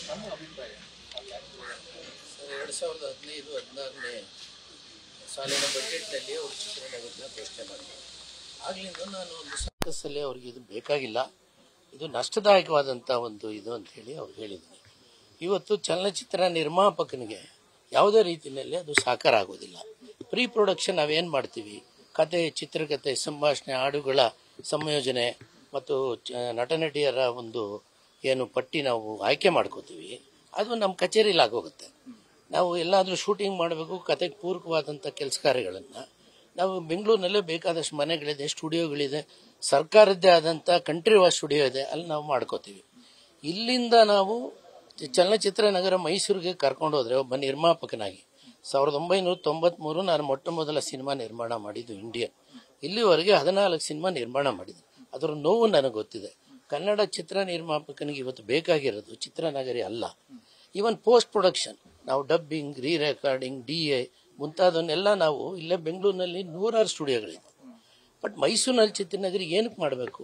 ನಮ್ಮ ಅಭಿಪ್ರಾಯ ಸರ್ 2015-16ನೇ ಸಾಲಿನ ಬಜೆಟ್ನಲ್ಲಿ ಅವರು ಚಿತ್ರನಗರನ ಘೋಷಣೆ ಮಾಡಿದ್ದಾರೆ. ಆಗ್ಲಿಂದ ನಾನು ಒಂದು ಸರ್ಕಸ್ಸಲ್ಲಿ ಅವ್ರಿಗೆ ಇದು ಬೇಕಾಗಿಲ್ಲ, ಇದು ನಷ್ಟದಾಯಕವಾದಂಥ ಒಂದು ಇದು ಅಂತ ಹೇಳಿ ಅವ್ರು ಹೇಳಿದ್ದೀನಿ. ಇವತ್ತು ಚಲನಚಿತ್ರ ನಿರ್ಮಾಪಕನಿಗೆ ಯಾವುದೇ ರೀತಿಯಲ್ಲಿ ಅದು ಸಾಕಾರ ಆಗೋದಿಲ್ಲ. ಪ್ರೀ ಪ್ರೊಡಕ್ಷನ್ ನಾವೇನು ಮಾಡ್ತೀವಿ, ಕತೆ, ಚಿತ್ರಕಥೆ, ಸಂಭಾಷಣೆ, ಹಾಡುಗಳ ಸಂಯೋಜನೆ ಮತ್ತು ನಟ ನಟಿಯರ ಒಂದು ಏನು ಪಟ್ಟಿ ನಾವು ಆಯ್ಕೆ ಮಾಡ್ಕೋತೀವಿ, ಅದು ನಮ್ಮ ಕಚೇರಿಯಲ್ಲಿ ಆಗೋಗುತ್ತೆ. ನಾವು ಎಲ್ಲಾದರೂ ಶೂಟಿಂಗ್ ಮಾಡಬೇಕು, ಕತೆಗೆ ಪೂರಕವಾದಂಥ ಕೆಲಸ ಕಾರ್ಯಗಳನ್ನು ನಾವು ಬೆಂಗಳೂರಿನಲ್ಲೇ ಬೇಕಾದಷ್ಟು ಮನೆಗಳಿದೆ, ಸ್ಟುಡಿಯೋಗಳಿದೆ, ಸರ್ಕಾರದ್ದೇ ಆದಂಥ ಕಂಟ್ರಿ ವಾಸ್ ಸ್ಟುಡಿಯೋ ಇದೆ, ಅಲ್ಲಿ ನಾವು ಮಾಡ್ಕೋತೀವಿ. ಇಲ್ಲಿಂದ ನಾವು ಚಲನಚಿತ್ರ ನಗರ ಮೈಸೂರಿಗೆ ಕರ್ಕೊಂಡು ಹೋದರೆ ಒಬ್ಬ ನಿರ್ಮಾಪಕನಾಗಿ 1993 ನಾನು ಮೊಟ್ಟ ಮೊದಲ ಸಿನಿಮಾ ನಿರ್ಮಾಣ ಮಾಡಿದ್ದು ಇಂಡಿಯನ್. ಇಲ್ಲಿವರೆಗೆ 14 ಸಿನಿಮಾ ನಿರ್ಮಾಣ ಮಾಡಿದ್ದು. ಅದರ ನೋವು ನನಗೆ ಗೊತ್ತಿದೆ. ಕನ್ನಡ ಚಿತ್ರ ನಿರ್ಮಾಪಕನಿಗೆ ಇವತ್ತು ಬೇಕಾಗಿರೋದು ಚಿತ್ರನಗರಿ ಅಲ್ಲ, ಈವನ್ ಪೋಸ್ಟ್ ಪ್ರೊಡಕ್ಷನ್, ನಾವು ಡಬ್ಬಿಂಗ್, ರೀ ರೆಕಾರ್ಡಿಂಗ್, DA ಮುಂತಾದವನ್ನೆಲ್ಲ ನಾವು ಇಲ್ಲೇ ಬೆಂಗಳೂರಿನಲ್ಲಿ 100 ಸ್ಟುಡಿಯೋಗಳಿದೆ. ಬಟ್ ಮೈಸೂರಿನಲ್ಲಿ ಚಿತ್ರನಗರಿ ಏನಕ್ಕೆ ಮಾಡಬೇಕು?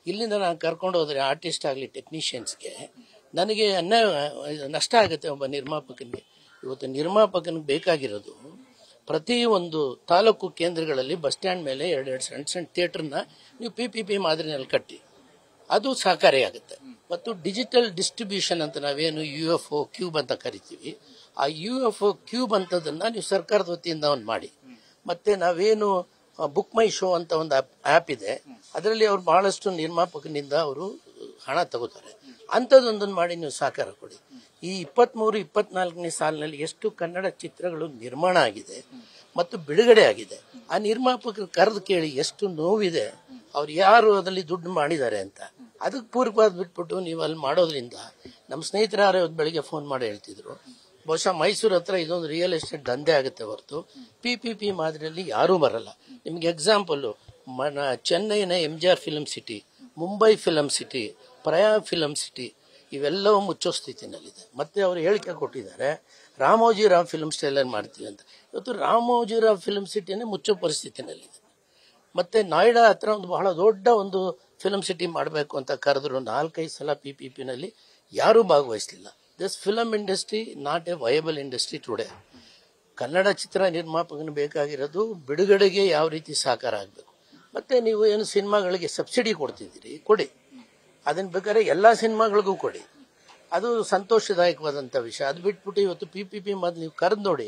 ಇಲ್ಲಿಂದ ನಾನು ಕರ್ಕೊಂಡು ಹೋದರೆ ಆರ್ಟಿಸ್ಟ್ ಆಗಲಿ ಟೆಕ್ನಿಷಿಯನ್ಸ್ಗೆ ನನಗೆ ನಷ್ಟ ಆಗುತ್ತೆ. ಒಬ್ಬ ನಿರ್ಮಾಪಕನಿಗೆ ಇವತ್ತು ನಿರ್ಮಾಪಕನಿಗೆ ಬೇಕಾಗಿರೋದು ಪ್ರತಿ ಒಂದು ತಾಲೂಕು ಕೇಂದ್ರಗಳಲ್ಲಿ ಬಸ್ ಸ್ಟ್ಯಾಂಡ್ ಮೇಲೆ 2 ಸಣ್ಣ ಥಿಯೇಟರ್ನ ನೀವು PPP ಮಾದರಿನಲ್ಲಿ ಕಟ್ಟಿ, ಅದು ಸಹಕಾರಿಯಾಗುತ್ತೆ. ಮತ್ತು ಡಿಜಿಟಲ್ ಡಿಸ್ಟ್ರಿಬ್ಯೂಷನ್ ಅಂತ ನಾವೇನು UFO ಕ್ಯೂಬ್ ಅಂತ ಕರಿತೀವಿ, ಆ UFO ಕ್ಯೂಬ್ ಅಂತದನ್ನು ನೀವು ಸರ್ಕಾರದ ವತಿಯಿಂದ ಒಂದು ಮಾಡಿ. ಮತ್ತು ನಾವೇನು ಬುಕ್ ಮೈ ಶೋ ಅಂತ ಒಂದು ಆ್ಯಪ್ ಇದೆ, ಅದರಲ್ಲಿ ಅವ್ರು ಬಹಳಷ್ಟು ನಿರ್ಮಾಪಕನಿಂದ ಅವರು ಹಣ ತಗೋತಾರೆ. ಅಂಥದ್ದೊಂದನ್ನು ಮಾಡಿ ನೀವು ಸಹಕಾರ ಕೊಡಿ. ಈ 23-24ನೇ ಸಾಲಿನಲ್ಲಿ ಎಷ್ಟು ಕನ್ನಡ ಚಿತ್ರಗಳು ನಿರ್ಮಾಣ ಆಗಿದೆ ಮತ್ತು ಬಿಡುಗಡೆ ಆಗಿದೆ, ಆ ನಿರ್ಮಾಪಕರು ಕರೆದು ಕೇಳಿ ಎಷ್ಟು ನೋವಿದೆ, ಅವ್ರು ಯಾರು ಅದರಲ್ಲಿ ದುಡ್ಡು ಮಾಡಿದ್ದಾರೆ ಅಂತ. ಅದಕ್ಕೆ ಪೂರಕವಾದ ಬಿಟ್ಬಿಟ್ಟು ನೀವು ಅಲ್ಲಿ ಮಾಡೋದ್ರಿಂದ ನಮ್ಮ ಸ್ನೇಹಿತರಾರೆ ಇವತ್ತು ಬೆಳಿಗ್ಗೆ ಫೋನ್ ಮಾಡಿ ಹೇಳ್ತಿದ್ರು, ಬಹುಶಃ ಮೈಸೂರು ಹತ್ರ ಇದೊಂದು ರಿಯಲ್ ಎಸ್ಟೇಟ್ ದಂಧೆ ಆಗುತ್ತೆ ಹೊರತು PPP ಮಾದರಿಯಲ್ಲಿ ಯಾರೂ ಬರಲ್ಲ. ನಿಮ್ಗೆ ಎಕ್ಸಾಂಪಲ್ಲು ಚೆನ್ನೈನ MGR film city, Mumbai film city, Prayag film city ಇವೆಲ್ಲವೂ ಮುಚ್ಚೋ ಸ್ಥಿತಿನಲ್ಲಿದೆ. ಮತ್ತೆ ಅವರು ಹೇಳಿಕೆ ಕೊಟ್ಟಿದ್ದಾರೆ ರಾಮೋಜಿರಾವ್ ಫಿಲ್ಮ್ ಸ್ಟೈಲಲ್ಲಿ ಮಾಡ್ತೀವಿ ಅಂತ. ಇವತ್ತು ರಾಮೋಜಿರಾವ್ ಫಿಲ್ಮ್ ಸಿಟಿನೇ ಮುಚ್ಚೋ ಪರಿಸ್ಥಿತಿನಲ್ಲಿದೆ. ಮತ್ತೆ ನಾಯ್ಡಾ ಹತ್ರ ಒಂದು ಬಹಳ ದೊಡ್ಡ ಒಂದು ಫಿಲ್ಮ್ ಸಿಟಿ ಮಾಡಬೇಕು ಅಂತ ಕರೆದ್ರು, 4-5 ಸಲ PPPನಲ್ಲಿ ಯಾರೂ ಭಾಗವಹಿಸಲಿಲ್ಲ. This film industry not a viable industry today. Kannada ಚಿತ್ರ ನಿರ್ಮಾಪಕನ ಬೇಕಾಗಿರೋದು ಬಿಡುಗಡೆಗೆ ಯಾವ ರೀತಿ ಸಹಕಾರ ಆಗಬೇಕು. ಮತ್ತೆ ನೀವು ಏನು ಸಿನಿಮಾಗಳಿಗೆ ಸಬ್ಸಿಡಿ ಕೊಡ್ತಿದ್ದೀರಿ, ಕೊಡಿ, ಅದನ್ನ ಬೇಕಾದ್ರೆ ಎಲ್ಲ ಸಿನಿಮಾಗಳಿಗೂ ಕೊಡಿ, ಅದು ಸಂತೋಷದಾಯಕವಾದಂಥ ವಿಷಯ. ಅದು ಬಿಟ್ಬಿಟ್ಟು ಇವತ್ತು PPP ಮೊದಲು ನೀವು ಕರೆದು ನೋಡಿ,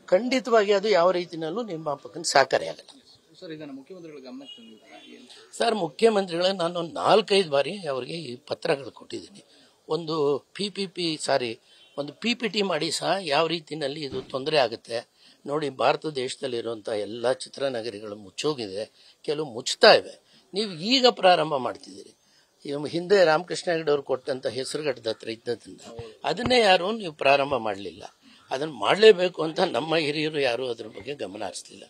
ಖಂಡಿತವಾಗಿ ಅದು ಯಾವ ರೀತಿಯಲ್ಲೂ ನಿರ್ಮಾಪಕನ ಸಹಕಾರಿ ಆಗಲ್ಲ. ಸರ್, ಮುಖ್ಯಮಂತ್ರಿಗಳಿಗೆ ನಾನು 4-5 ಬಾರಿ ಅವರಿಗೆ ಈ ಪತ್ರಗಳು ಕೊಟ್ಟಿದ್ದೀನಿ. ಒಂದು ಒಂದು PPT ಮಾಡಿ ಸಹ ಯಾವ ರೀತಿಯಲ್ಲಿ ಇದು ತೊಂದರೆ ಆಗುತ್ತೆ ನೋಡಿ. ಭಾರತ ದೇಶದಲ್ಲಿರುವಂಥ ಎಲ್ಲ ಚಿತ್ರನಗರಿಗಳು ಮುಚ್ಚೋಗಿದೆ, ಕೆಲವು ಮುಚ್ತಾ ಇವೆ. ನೀವು ಈಗ ಪ್ರಾರಂಭ ಮಾಡ್ತಿದ್ದೀರಿ. ಹಿಂದೆ ರಾಮಕೃಷ್ಣ ಹೆಗಡೆ ಅವರು ಕೊಟ್ಟಂತ ಹೆಸರುಘಟ್ಟದ ಹತ್ರ ಇದ್ದದನ್ನ ಅದನ್ನೇ ಯಾರು ನೀವು ಪ್ರಾರಂಭ ಮಾಡಲಿಲ್ಲ. ಅದನ್ನು ಮಾಡಲೇಬೇಕು ಅಂತ ನಮ್ಮ ಹಿರಿಯರು ಯಾರು ಅದ್ರ ಬಗ್ಗೆ ಗಮನ ಹರಿಸಲಿಲ್ಲ.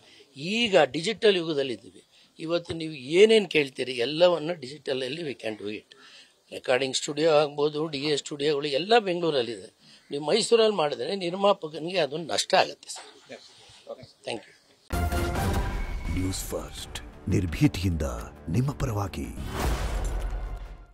ಈಗ ಡಿಜಿಟಲ್ ಯುಗದಲ್ಲಿದ್ದೀವಿ. ಇವತ್ತು ನೀವು ಏನೇನು ಕೇಳ್ತೀರಿ ಎಲ್ಲವನ್ನು ಡಿಜಿಟಲಲ್ಲಿ we can do it. Recording studio ಆಗ್ಬೋದು, DA ಸ್ಟುಡಿಯೋಗಳು ಎಲ್ಲ ಬೆಂಗಳೂರಲ್ಲಿದೆ. ನೀವು ಮೈಸೂರಲ್ಲಿ ಮಾಡಿದ್ರೆ ನಿರ್ಮಾಪಕನಿಗೆ ಅದು ನಷ್ಟ ಆಗುತ್ತೆ sir. Thank you. News first, ನಿರ್ಭೀತಿಯಿಂದ ನಿಮ್ಮ ಪರವಾಗಿ.